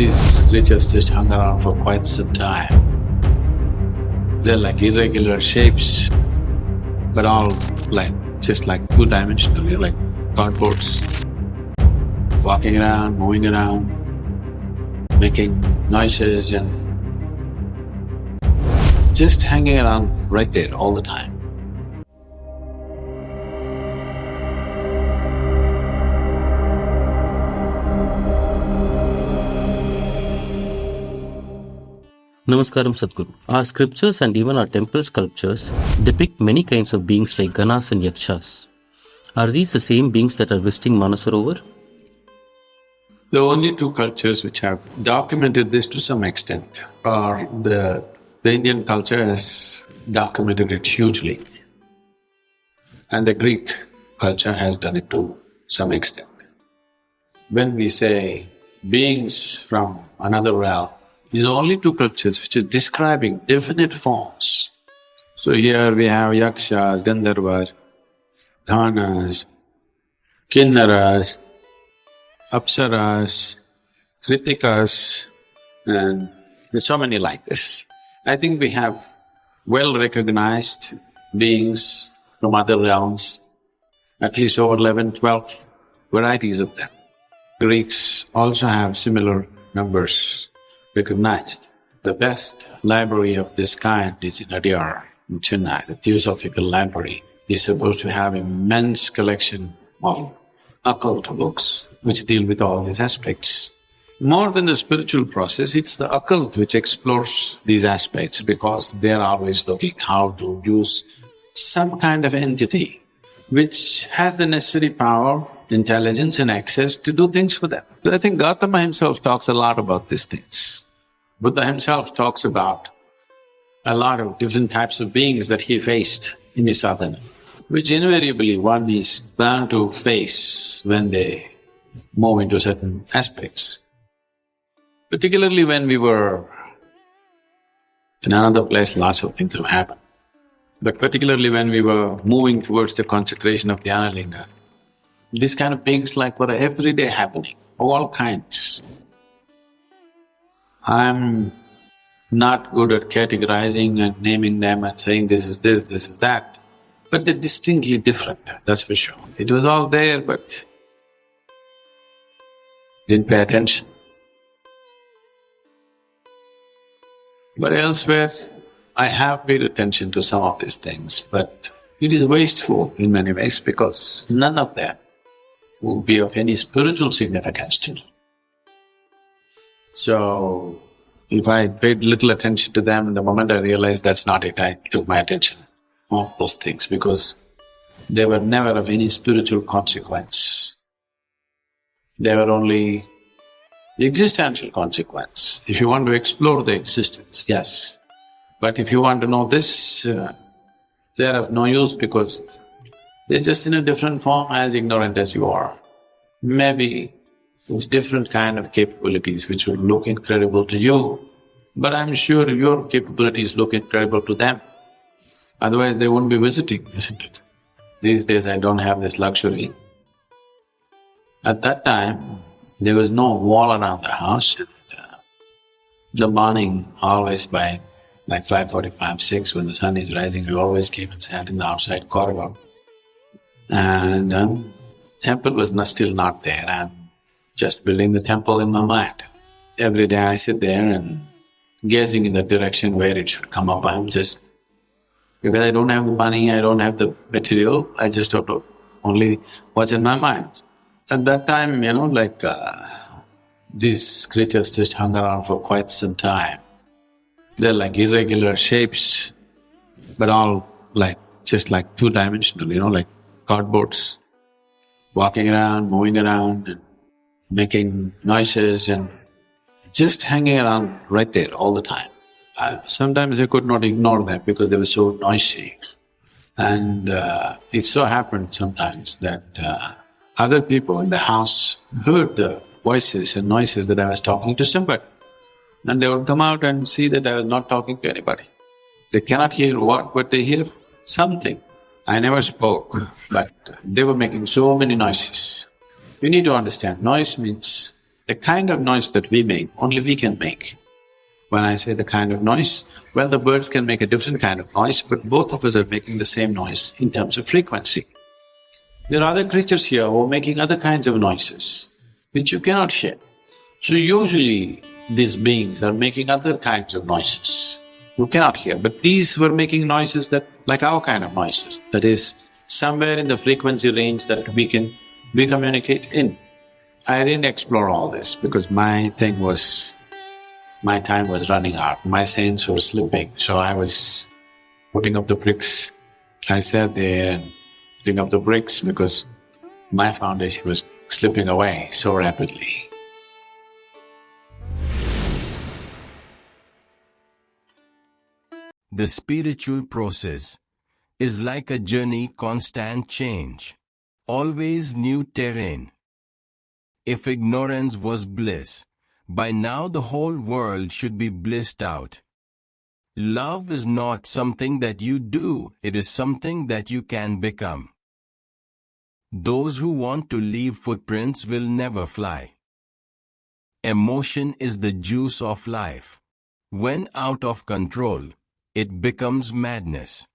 These creatures just hung around for quite some time. They're like irregular shapes, but all like, just like two-dimensional, like cardboards, walking around, moving around, making noises and just hanging around right there all the time. Namaskaram Sadhguru. Our scriptures and even our temple sculptures depict many kinds of beings like Ganas and Yakshas. Are these the same beings that are visiting Manasarovar? The only two cultures which have documented this to some extent are the Indian culture has documented it hugely, and the Greek culture has done it to some extent. When we say beings from another realm, these are only two cultures which are describing definite forms. So here we have Yakshas, Gandharvas, Ganas, Kinnaras, Apsaras, Kritikas, and there's so many like this. I think we have well-recognized beings from other realms, at least over 11, 12 varieties of them. Greeks also have similar numbers recognized. The best library of this kind is in Adyar, in Chennai. The Theosophical Library is supposed to have immense collection of occult books which deal with all these aspects. More than the spiritual process, it's the occult which explores these aspects because they're always looking how to use some kind of entity which has the necessary power, intelligence and access to do things for them. So I think Gautama himself talks a lot about these things. Buddha himself talks about a lot of different types of beings that he faced in his sadhana, which invariably one is bound to face when they move into certain aspects. Particularly when we were in another place, lots of things have happened. But particularly when we were moving towards the consecration of Dhyanalinga, these kind of beings like were every day happening, all kinds. I'm not good at categorizing and naming them and saying this is this, this is that, but they're distinctly different, that's for sure. It was all there but didn't pay attention. But elsewhere, I have paid attention to some of these things, but it is wasteful in many ways because none of them will be of any spiritual significance to me. So, if I paid little attention to them, the moment I realized that's not it, I took my attention off those things because they were never of any spiritual consequence. They were only the existential consequence. If you want to explore the existence, yes. But if you want to know this, they're of no use because they're just in a different form, as ignorant as you are. Maybe with different kind of capabilities which will look incredible to you, but I'm sure your capabilities look incredible to them. Otherwise they wouldn't be visiting, isn't it? These days I don't have this luxury. At that time, there was no wall around the house and the morning, always by like 5:45, 6, when the sun is rising, we always came and sat in the outside corridor. And temple was still not there, I'm just building the temple in my mind. Every day I sit there and gazing in the direction where it should come up, I'm just… because I don't have the money, I don't have the material, I just have to only what's in my mind. At that time, these creatures just hung around for quite some time. They're like irregular shapes, but all like… just like two-dimensional, like cardboards, walking around, moving around and making noises and just hanging around right there all the time. Sometimes I could not ignore them because they were so noisy. And it so happened sometimes that other people in the house heard the voices and noises that I was talking to somebody. And they would come out and see that I was not talking to anybody. They cannot hear what, but they hear something. I never spoke, but they were making so many noises. You need to understand, noise means The kind of noise that we make, only we can make. When I say the kind of noise, well, the birds can make a different kind of noise, but both of us are making the same noise in terms of frequency. There are other creatures here who are making other kinds of noises, which you cannot hear. So usually, these beings are making other kinds of noises you cannot hear, but these were making noises that… like our kind of noises, that is, somewhere in the frequency range that we communicate in. I didn't explore all this because my time was running out, my sense was slipping, so I was putting up the bricks. I sat there and putting up the bricks because my foundation was slipping away so rapidly. The spiritual process is like a journey, constant change, always new terrain. If ignorance was bliss, by now the whole world should be blissed out. Love is not something that you do, it is something that you can become. Those who want to leave footprints will never fly. Emotion is the juice of life. When out of control, it becomes madness.